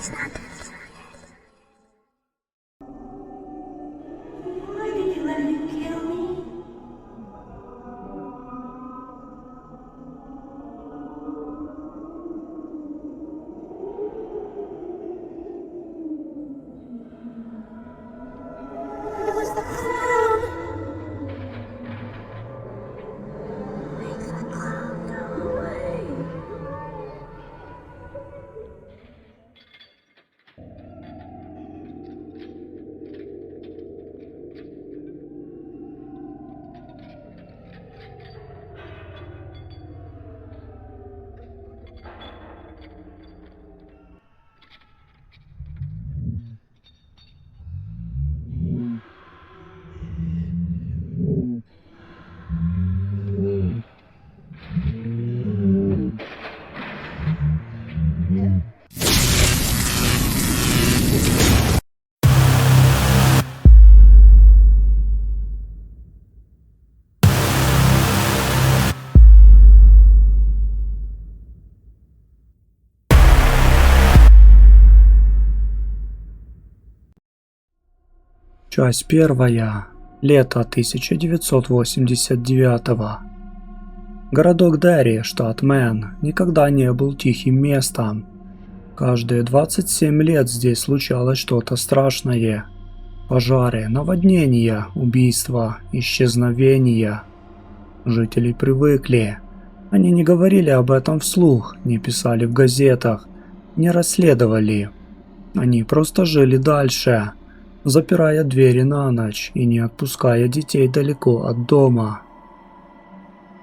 Why did you let him kill me? It was the clown. Make the clown go away. Часть первая. Лето 1989-го. Городок Дерри, штат Мэн, никогда не был тихим местом. Каждые 27 лет здесь случалось что-то страшное. Пожары, наводнения, убийства, исчезновения. Жители привыкли. Они не говорили об этом вслух, не писали в газетах, не расследовали. Они просто жили дальше, запирая двери на ночь и не отпуская детей далеко от дома.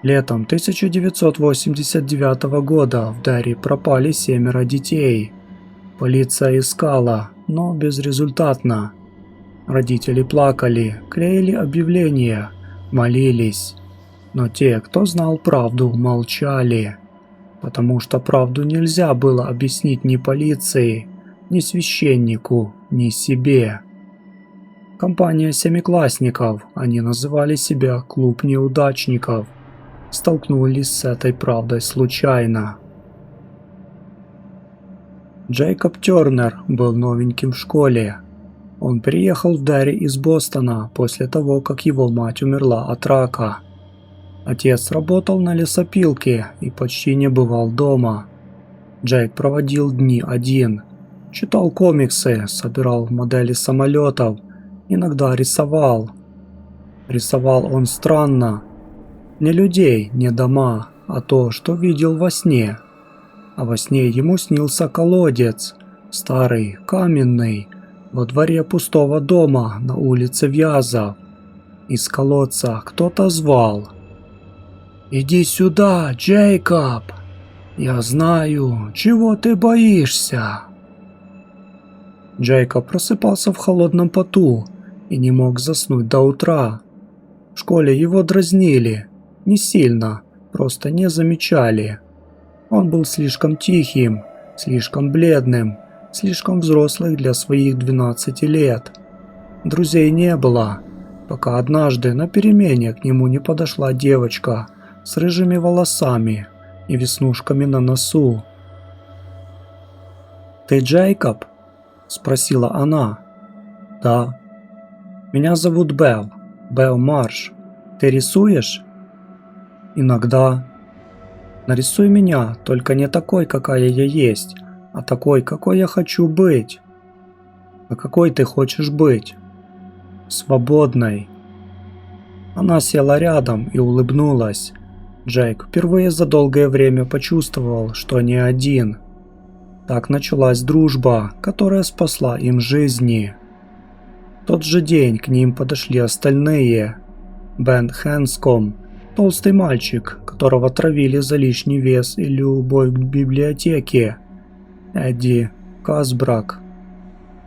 Летом 1989 года в Дерри пропали 7 детей. Полиция искала, но безрезультатно. Родители плакали, клеили объявления, молились. Но те, кто знал правду, молчали. Потому что правду нельзя было объяснить ни полиции, ни священнику, ни себе. Компания семиклассников, они называли себя «Клуб неудачников», столкнулись с этой правдой случайно. Джейкоб Тернер был новеньким в школе. Он приехал в Дерри из Бостона после того, как его мать умерла от рака. Отец работал на лесопилке и почти не бывал дома. Джейк проводил дни один, читал комиксы, собирал модели самолетов, иногда рисовал. Рисовал он странно. Не людей, не дома, а то, что видел во сне. А во сне ему снился колодец, старый, каменный, во дворе пустого дома на улице Вязов. Из колодца кто-то звал: «Иди сюда, Джейкоб! Я знаю, чего ты боишься!» Джейкоб просыпался в холодном поту и не мог заснуть до утра. В школе его дразнили, не сильно, просто не замечали. Он был слишком тихим, слишком бледным, слишком взрослый для своих 12 лет. Друзей не было, пока однажды на перемене к нему не подошла девочка с рыжими волосами и веснушками на носу. «Ты Джейкоб?» – спросила она. «Да». «Меня зовут Белл. Белл Марш. Ты рисуешь?» «Иногда». «Нарисуй меня, только не такой, какая я есть, а такой, какой я хочу быть». «А какой ты хочешь быть?» «Свободной». Она села рядом и улыбнулась. Джейк впервые за долгое время почувствовал, что не один. Так началась дружба, которая спасла им жизни. В тот же день к ним подошли остальные. Бен Хэнском, толстый мальчик, которого травили за лишний вес и любовь к библиотеке. Эдди Касбрак,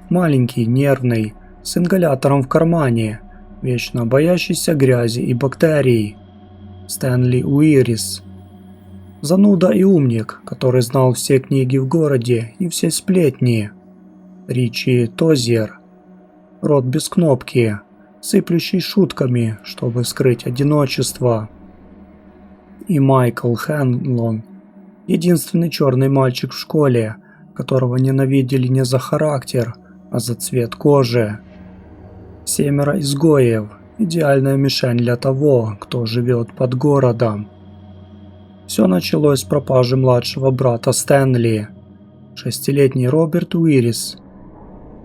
маленький, нервный, с ингалятором в кармане, вечно боящийся грязи и бактерий. Стэнли Уирис, зануда и умник, который знал все книги в городе и все сплетни. Ричи Тозьер, рот без кнопки, сыплющий шутками, чтобы скрыть одиночество. И Майкл Хэнлон, единственный черный мальчик в школе, которого ненавидели не за характер, а за цвет кожи. 7 изгоев – идеальная мишень для того, кто живет под городом. Все началось с пропажи младшего брата Стэнли. 6-летний Роберт Уиллис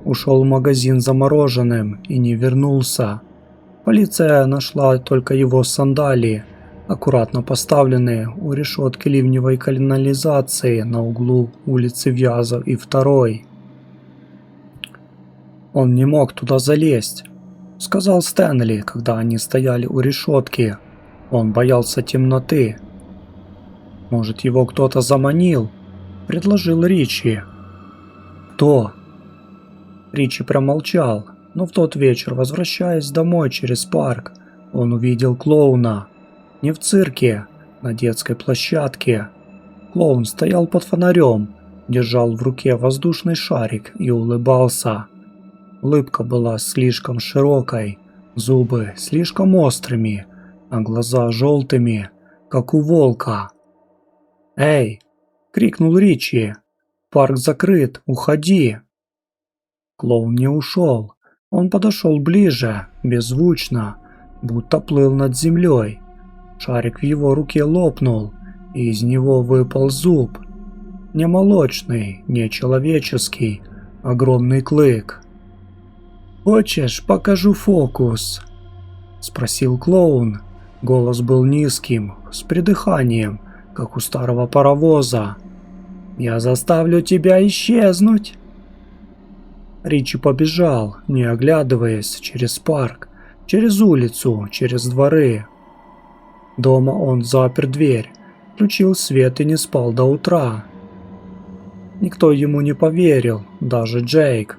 ушел в магазин за мороженым и не вернулся. Полиция нашла только его сандалии, аккуратно поставленные у решетки ливневой канализации на углу улицы Вязов и 2-й. «Он не мог туда залезть», — сказал Стэнли, когда они стояли у решетки. «Он боялся темноты». «Может, его кто-то заманил?» — предложил Ричи. «Кто?» Ричи промолчал, но в тот вечер, возвращаясь домой через парк, он увидел клоуна. Не в цирке, на детской площадке. Клоун стоял под фонарем, держал в руке воздушный шарик и улыбался. Улыбка была слишком широкой, зубы слишком острыми, а глаза желтыми, как у волка. «Эй!» — крикнул Ричи. «Парк закрыт, уходи!» Клоун не ушел. Он подошел ближе, беззвучно, будто плыл над землей. Шарик в его руке лопнул, и из него выпал зуб. Не молочный, не человеческий, огромный клык. «Хочешь, покажу фокус?» — спросил клоун. Голос был низким, с придыханием, как у старого паровоза. «Я заставлю тебя исчезнуть!» Ричи побежал, не оглядываясь, через парк, через улицу, через дворы. Дома он запер дверь, включил свет и не спал до утра. Никто ему не поверил, даже Джейк.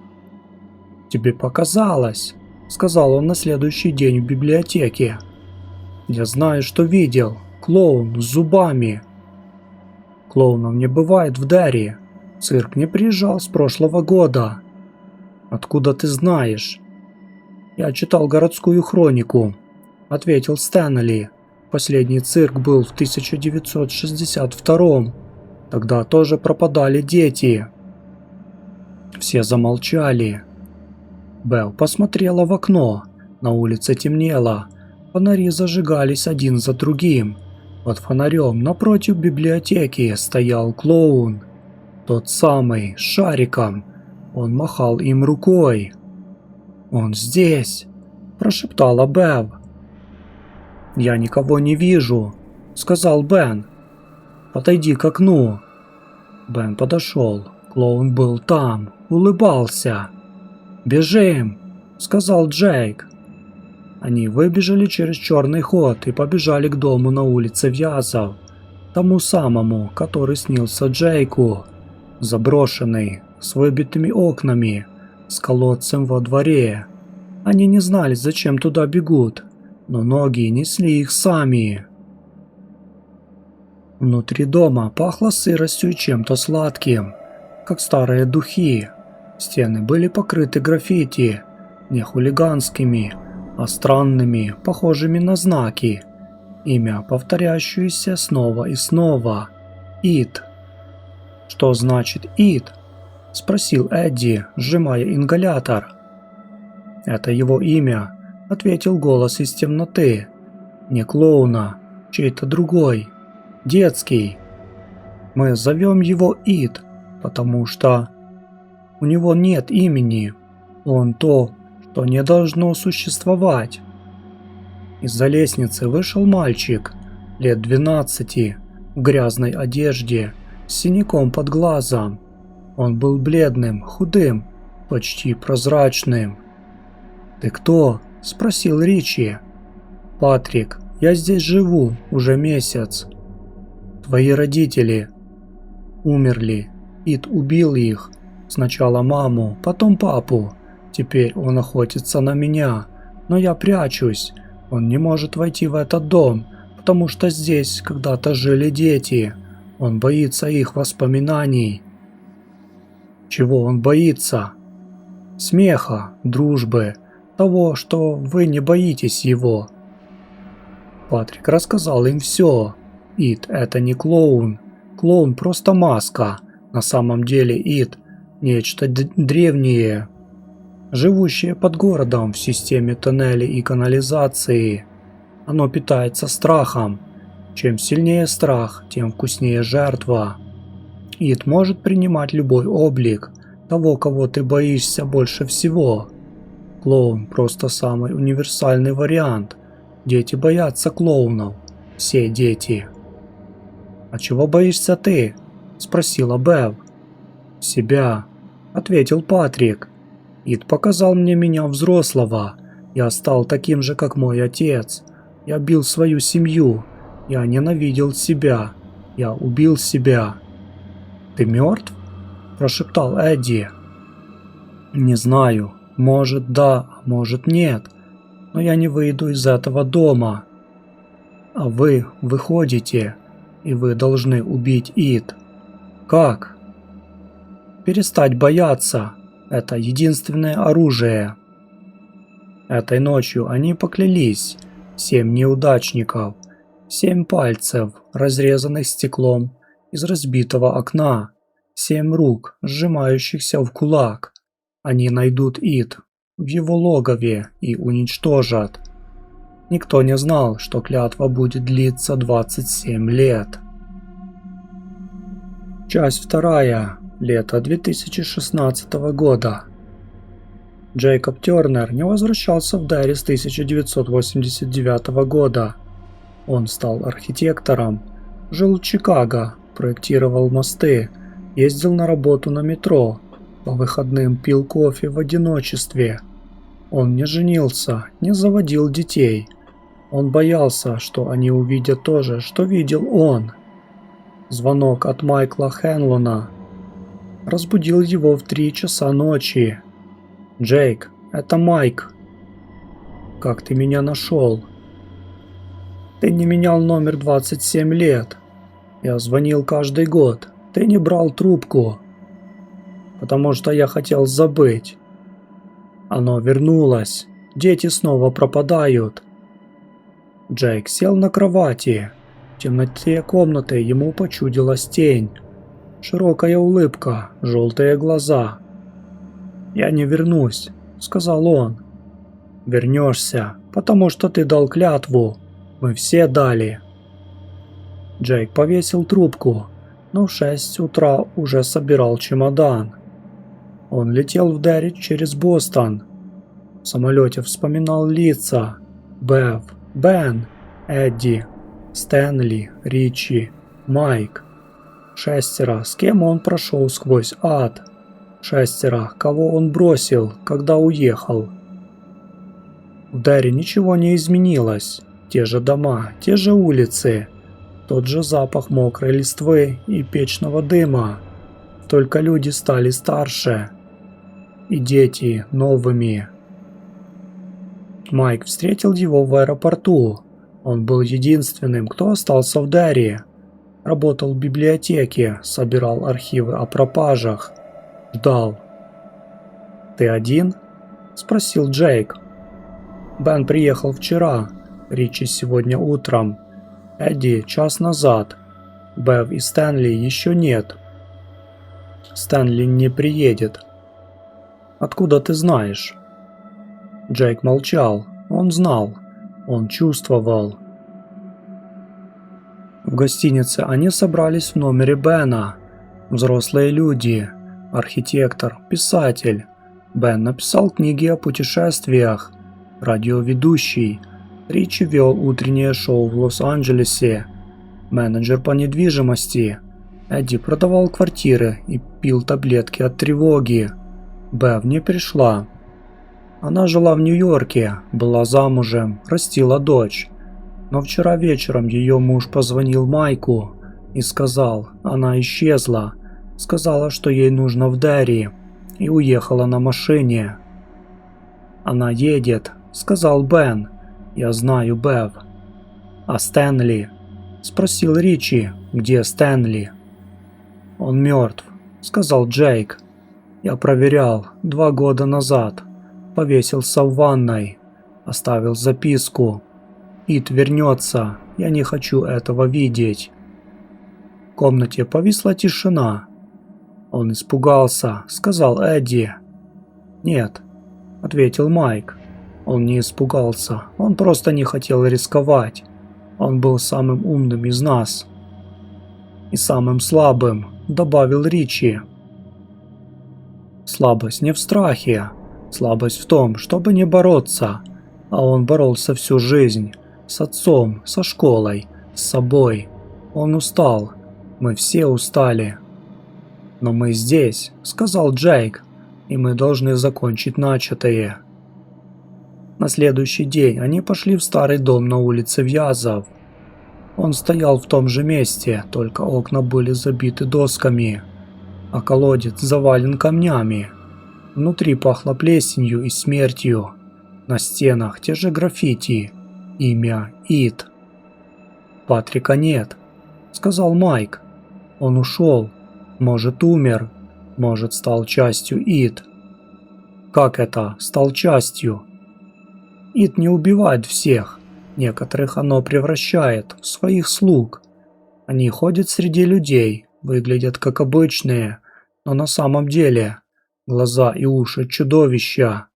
«Тебе показалось», — сказал он на следующий день в библиотеке. «Я знаю, что видел. Клоун с зубами». «Клоунов не бывает в Дерри. Цирк не приезжал с прошлого года». «Откуда ты знаешь?» «Я читал городскую хронику», — ответил Стэнли. «Последний цирк был в 1962-м. Тогда тоже пропадали дети». Все замолчали. Белл посмотрела в окно. На улице темнело. Фонари зажигались один за другим. Под фонарем напротив библиотеки стоял клоун. Тот самый, с шариком. Он махал им рукой. «Он здесь!» – прошептала Бэв. «Я никого не вижу», – сказал Бен. «Подойди к окну». Бен подошел. Клоун был там, улыбался. «Бежим!» – сказал Джейк. Они выбежали через черный ход и побежали к дому на улице Вязов, тому самому, который снился Джейку, заброшенный, с выбитыми окнами, с колодцем во дворе. Они не знали, зачем туда бегут, но ноги несли их сами. Внутри дома пахло сыростью и чем-то сладким, как старые духи. Стены были покрыты граффити, не хулиганскими, а странными, похожими на знаки. Имя, повторяющееся снова и снова. «Ит». «Что значит «Ит»?» – спросил Эдди, сжимая ингалятор. «Это его имя», – ответил голос из темноты. «Не клоуна, чей-то другой, детский. Мы зовем его Ит, потому что у него нет имени. Он то, что не должно существовать». Из-за лестницы вышел мальчик, лет 12, в грязной одежде, с синяком под глазом. Он был бледным, худым, почти прозрачным. «Ты кто?» – спросил Ричи. «Патрик, я здесь живу уже месяц. Твои родители умерли. Ит убил их. Сначала маму, потом папу. Теперь он охотится на меня, но я прячусь. Он не может войти в этот дом, потому что здесь когда-то жили дети. Он боится их воспоминаний». «Чего он боится?» «Смеха, дружбы, того, что вы не боитесь его». Патрик рассказал им все. Ит – это не клоун. Клоун просто маска, На самом деле Ид – нечто древнее, живущее под городом в системе тоннелей и канализации. Оно питается страхом. Чем сильнее страх, тем вкуснее жертва. Ид может принимать любой облик того, кого ты боишься больше всего. Клоун – просто самый универсальный вариант. Дети боятся клоунов. Все дети. «А чего боишься ты?» – спросила Бев. «Себя», – ответил Патрик. «Ид показал мне меня взрослого. Я стал таким же, как мой отец. Я бил свою семью. Я ненавидел себя. Я убил себя». «Ты мертв?» – прошептал Эдди. «Не знаю. Может, да, может, нет. Но я не выйду из этого дома. А вы выходите, и вы должны убить Ид». «Как?» «Перестать бояться. Это единственное оружие». Этой ночью они поклялись. 7 неудачников. 7 пальцев, разрезанных стеклом из разбитого окна. 7 рук, сжимающихся в кулак. Они найдут Ид в его логове и уничтожат. Никто не знал, что клятва будет длиться 27 лет. Часть 2. Лето 2016 года. Джейкоб Тернер не возвращался в Дерри с 1989 года. Он стал архитектором, жил в Чикаго, проектировал мосты, ездил на работу на метро, по выходным пил кофе в одиночестве. Он не женился, не заводил детей. Он боялся, что они увидят то же, что видел он. Звонок от Майкла Хенлона разбудил его в 3 часа ночи. «Джейк, это Майк. Как ты меня нашел?» «Ты не менял номер 27 лет. Я звонил каждый год. Ты не брал трубку. Потому что я хотел забыть. Оно вернулось. Дети снова пропадают». Джейк сел на кровати. В темноте комнаты ему почудилась тень. Широкая улыбка, желтые глаза. «Я не вернусь», — сказал он. «Вернешься, потому что ты дал клятву. Мы все дали». Джейк повесил трубку, но в 6 утра уже собирал чемодан. Он летел в Дерри через Бостон. В самолете вспоминал лица: Бев, Бен, Эдди, Стэнли, Ричи, Майк. 6, с кем он прошел сквозь ад. 6, кого он бросил, когда уехал. В Дерри ничего не изменилось. Те же дома, те же улицы, тот же запах мокрой листвы и печного дыма. Только люди стали старше. И дети новыми. Майк встретил его в аэропорту. Он был единственным, кто остался в Дерри. Работал в библиотеке, собирал архивы о пропажах. Ждал. «Ты один?» – спросил Джейк. «Бен приехал вчера, Ричи сегодня утром, Эдди час назад, Бев и Стэнли еще нет. Стэнли не приедет». «Откуда ты знаешь?» Джейк молчал. Он знал. Он чувствовал. В гостинице они собрались в номере Бена. Взрослые люди. Архитектор, писатель. Бен написал книги о путешествиях. Радиоведущий. Ричи вел утреннее шоу в Лос-Анджелесе. Менеджер по недвижимости. Эдди продавал квартиры и пил таблетки от тревоги. Бев не пришла. Она жила в Нью-Йорке, была замужем, растила дочь. Но вчера вечером ее муж позвонил Майку и сказал, она исчезла. Сказала, что ей нужно в Дерри, и уехала на машине. «Она едет», — сказал Бен. «Я знаю, Бев». «А Стэнли?» — спросил Ричи. «Где Стэнли?» «Он мертв», — сказал Джейк. «Я проверял 2 года назад. Повесился в ванной. Оставил записку. Ид вернется. Я не хочу этого видеть». В комнате повисла тишина. «Он испугался», — сказал Эдди. «Нет», — ответил Майк. «Он не испугался, он просто не хотел рисковать. Он был самым умным из нас». «И самым слабым», — добавил Ричи. «Слабость не в страхе, слабость в том, чтобы не бороться. А он боролся всю жизнь. С отцом, со школой, с собой. Он устал. Мы все устали». «Но мы здесь», — сказал Джейк, — «и мы должны закончить начатое». На следующий день они пошли в старый дом на улице Вязов. Он стоял в том же месте, только окна были забиты досками, а колодец завален камнями. Внутри пахло плесенью и смертью. На стенах те же граффити. Имя Ит. «Патрика нет», — сказал Майк. «Он ушел. Может, умер. Может, стал частью Ит». «Как это стал частью?» «Ит не убивает всех. Некоторых оно превращает в своих слуг. Они ходят среди людей, выглядят как обычные, но на самом деле глаза и уши чудовища.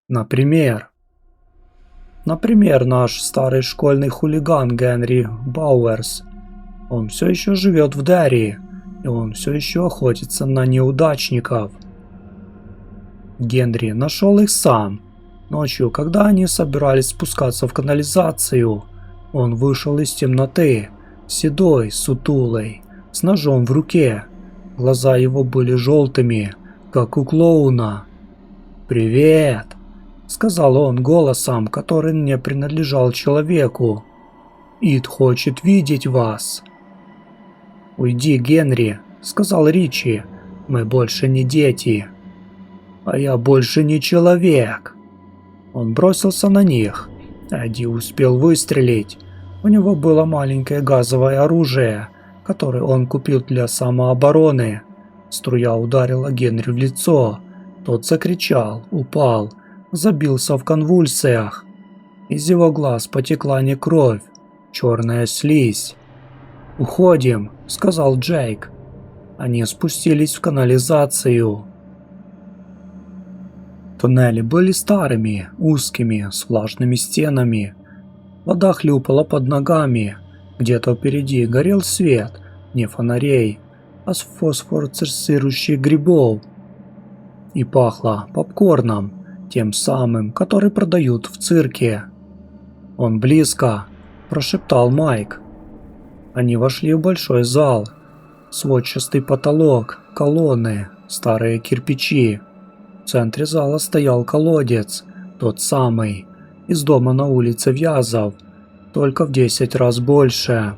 Например, наш старый школьный хулиган Генри Бауэрс. Он все еще живет в Дерри, и он все еще охотится на неудачников. Генри нашел их сам. Ночью, когда они собирались спускаться в канализацию, он вышел из темноты, седой, сутулый, с ножом в руке. Глаза его были желтыми, как у клоуна. «Привет», — сказал он голосом, который не принадлежал человеку. «Ит хочет видеть вас». «Уйди, Генри», — сказал Ричи, — «мы больше не дети». «А я больше не человек». Он бросился на них. Эдди успел выстрелить. У него было маленькое газовое оружие, которое он купил для самообороны. Струя ударила Генри в лицо. Тот закричал, упал, забился в конвульсиях. Из его глаз потекла не кровь, черная слизь. «Уходим», — сказал Джейк. Они спустились в канализацию. Туннели были старыми, узкими, с влажными стенами. Вода хлюпала под ногами. Где-то впереди горел свет, не фонарей, а с фосфоресцирующих грибов. И пахло попкорном, тем самым, который продают в цирке. «Он близко», – прошептал Майк. Они вошли в большой зал. Сводчатый потолок, колонны, старые кирпичи. В центре зала стоял колодец, тот самый, из дома на улице Вязов, только в 10 раз больше.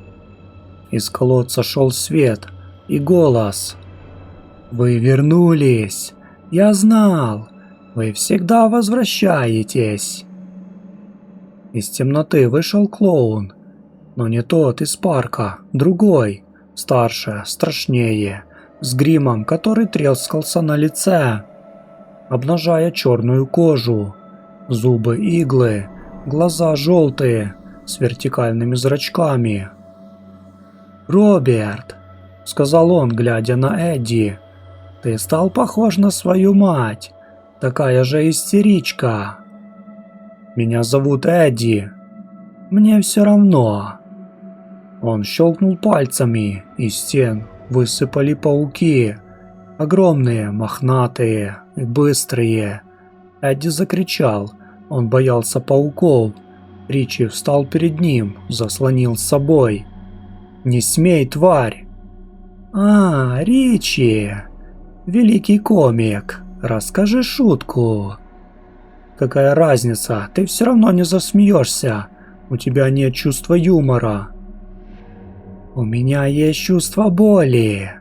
Из колодца шел свет и голос. «Вы вернулись! Я знал! Вы всегда возвращаетесь!» Из темноты вышел клоун, но не тот из парка, другой, старше, страшнее, с гримом, который трескался на лице, обнажая черную кожу, зубы иглы, глаза желтые, с вертикальными зрачками. «Роберт», — сказал он, глядя на Эдди, — «ты стал похож на свою мать, такая же истеричка». «Меня зовут Эдди. Мне все равно». Он щелкнул пальцами, из стен высыпали пауки, огромные, мохнатые и быстрые. Эдди закричал, он боялся пауков. Ричи встал перед ним, заслонил с собой. «Не смей, тварь!» «А, Ричи! Великий комик, расскажи шутку!» «Какая разница, ты все равно не засмеешься, у тебя нет чувства юмора». «У меня есть чувство боли».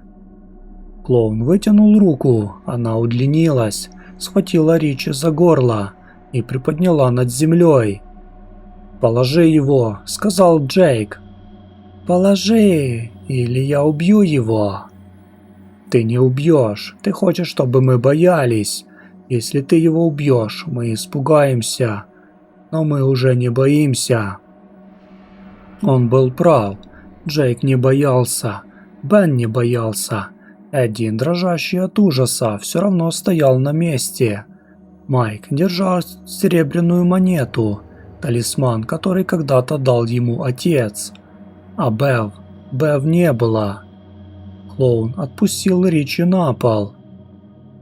Клоун вытянул руку, она удлинилась, схватила Ричи за горло и приподняла над землей. «Положи его», — сказал Джейк. «Положи, или я убью его». «Ты не убьешь, ты хочешь, чтобы мы боялись. Если ты его убьешь, мы испугаемся, но мы уже не боимся». Он был прав. Джейк не боялся, Бен не боялся, Эдди, дрожащий от ужаса, все равно стоял на месте. Майк держал серебряную монету, талисман, который когда-то дал ему отец. А Бев не было. Клоун отпустил Ричи на пол.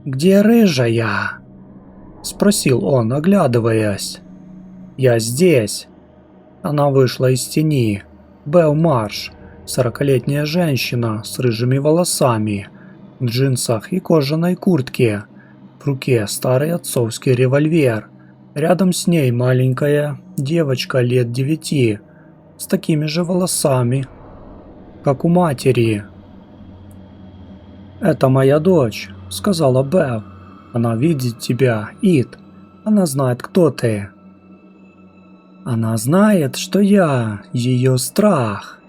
«Где рыжая?» – спросил он, оглядываясь. «Я здесь». Она вышла из тени. Бев Марш, 40-летняя женщина с рыжими волосами, в джинсах и кожаной куртке. В руке старый отцовский револьвер. Рядом с ней маленькая девочка лет 9, с такими же волосами, как у матери. «Это моя дочь», — сказала Бев. «Она видит тебя, Ит. Она знает, кто ты». «Она знает, что я ее страх».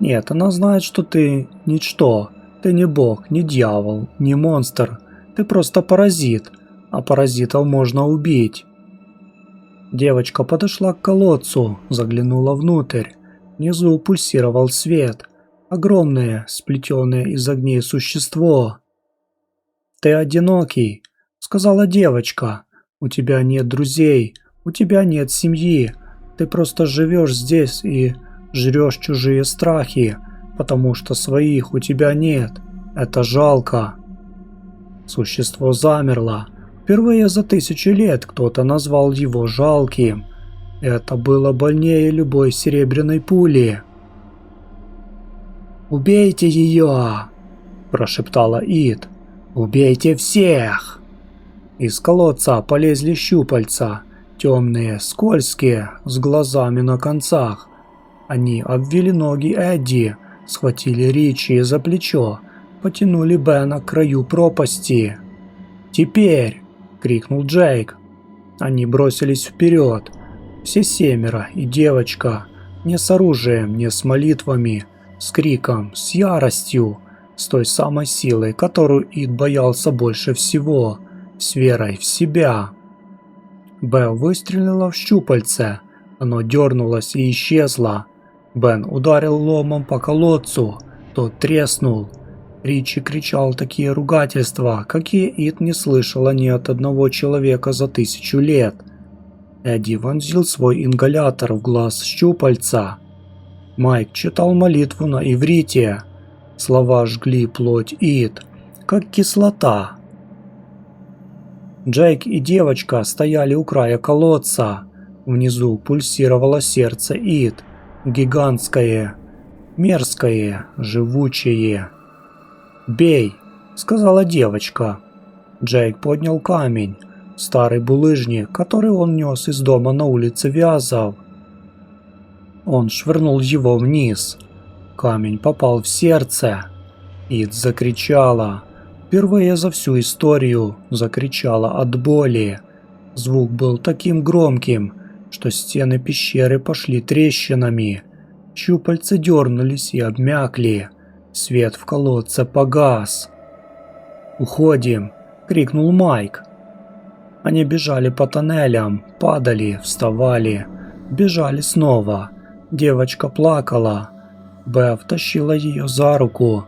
«Нет, она знает, что ты ничто. Ты не бог, не дьявол, не монстр. Ты просто паразит, а паразитов можно убить». Девочка подошла к колодцу, заглянула внутрь. Внизу пульсировал свет. Огромное, сплетенное из огней существо. «Ты одинокий», — сказала девочка. «У тебя нет друзей, у тебя нет семьи. Ты просто живешь здесь и жрешь чужие страхи, потому что своих у тебя нет. Это жалко». Существо замерло. Впервые за 1000 лет кто-то назвал его жалким. Это было больнее любой серебряной пули. «Убейте ее!» – прошептала Ит. «Убейте всех!» Из колодца полезли щупальца, темные, скользкие, с глазами на концах. Они обвили ноги Эдди, схватили Ричи за плечо, потянули Бена к краю пропасти. «Теперь!» – крикнул Джейк. Они бросились вперед. Все 7 и девочка. Не с оружием, не с молитвами. С криком, с яростью. С той самой силой, которую Ид боялся больше всего. С верой в себя. Бев выстрелила в щупальце. Оно дернулось и исчезло. Бен ударил ломом по колодцу. Тот треснул. Ричи кричал такие ругательства, какие Ид не слышала ни от одного человека за 1000 лет. Эдди вонзил свой ингалятор в глаз щупальца. Майк читал молитву на иврите. Слова жгли плоть Ид, как кислота. Джейк и девочка стояли у края колодца. Внизу пульсировало сердце Ид. Гигантское, мерзкое, живучее. «Бей!» – сказала девочка. Джейк поднял камень. Старый булыжник, который он нес из дома на улице Вязов. Он швырнул его вниз. Камень попал в сердце. Ид закричала. Впервые за всю историю закричала от боли. Звук был таким громким, что стены пещеры пошли трещинами. Щупальца дернулись и обмякли. Свет в колодце погас. «Уходим!» – крикнул Майк. Они бежали по тоннелям, падали, вставали, бежали снова. Девочка плакала. Бев тащила ее за руку.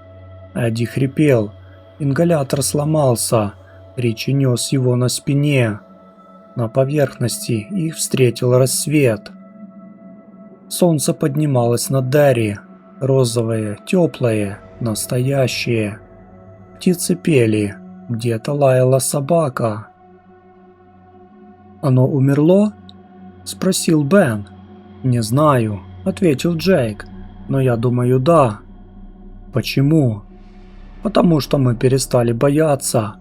Эдди хрипел. Ингалятор сломался. Ричи нес его на спине. На поверхности их встретил рассвет. Солнце поднималось над Дерри. Розовое, теплое, настоящее. Птицы пели. Где-то лаяла собака. «Оно умерло?» – спросил Бен. «Не знаю», – ответил Джейк. «Но я думаю, да». «Почему?» «Потому что мы перестали бояться,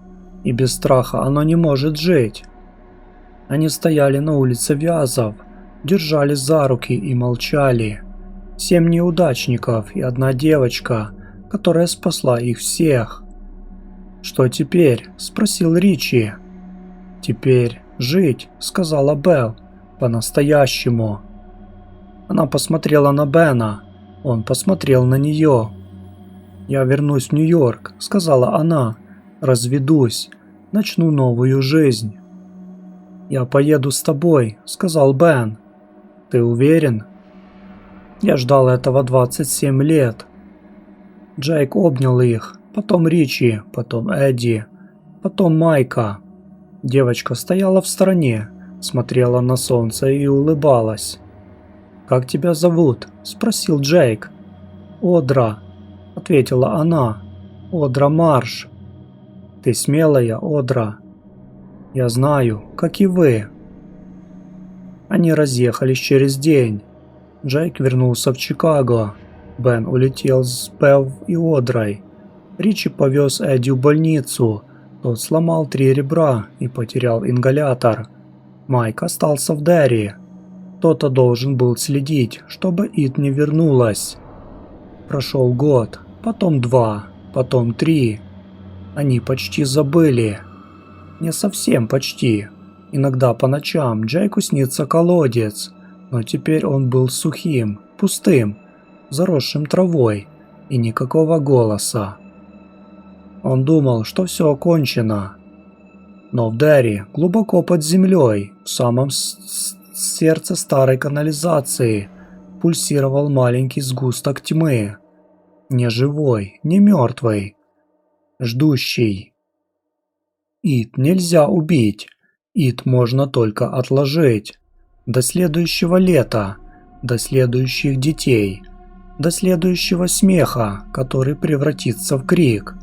и без страха оно не может жить». Они стояли на улице Вязов, держались за руки и молчали. 7 неудачников и 1 девочка, которая спасла их всех. «Что теперь?» – спросил Ричи. «Теперь жить», – сказала Бев, – «по-настоящему». Она посмотрела на Бена, он посмотрел на нее. «Я вернусь в Нью-Йорк», – сказала она, – «разведусь, начну новую жизнь». «Я поеду с тобой», – сказал Бен. «Ты уверен?» «Я ждал этого 27 лет». Джейк обнял их, потом Ричи, потом Эдди, потом Майка. Девочка стояла в стороне, смотрела на солнце и улыбалась. «Как тебя зовут?» – спросил Джейк. «Одра», – ответила она. «Одра Марш». «Ты смелая, Одра». «Я знаю, как и вы». Они разъехались через день. Джейк вернулся в Чикаго. Бен улетел с Бев и Одрой. Ричи повез Эдди в больницу. Тот сломал 3 ребра и потерял ингалятор. Майк остался в Дерри. Кто-то должен был следить, чтобы Ит не вернулась. Прошел год, потом 2, потом 3. Они почти забыли. Не совсем почти. Иногда по ночам Джейку снится колодец, но теперь он был сухим, пустым, заросшим травой и никакого голоса. Он думал, что все окончено. Но в Дерри, глубоко под землей, в самом сердце старой канализации, пульсировал маленький сгусток тьмы. Не живой, не мертвый, ждущий. Ит нельзя убить. Ит можно только отложить. До следующего лета, до следующих детей, до следующего смеха, который превратится в крик.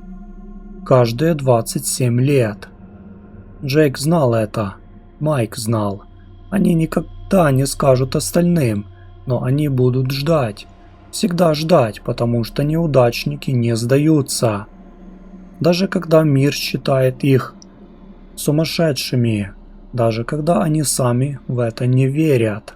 Каждые 27 лет. Джейк знал это. Майк знал. Они никогда не скажут остальным, но они будут ждать. Всегда ждать, потому что неудачники не сдаются. Даже когда мир считает их сумасшедшими, даже когда они сами в это не верят.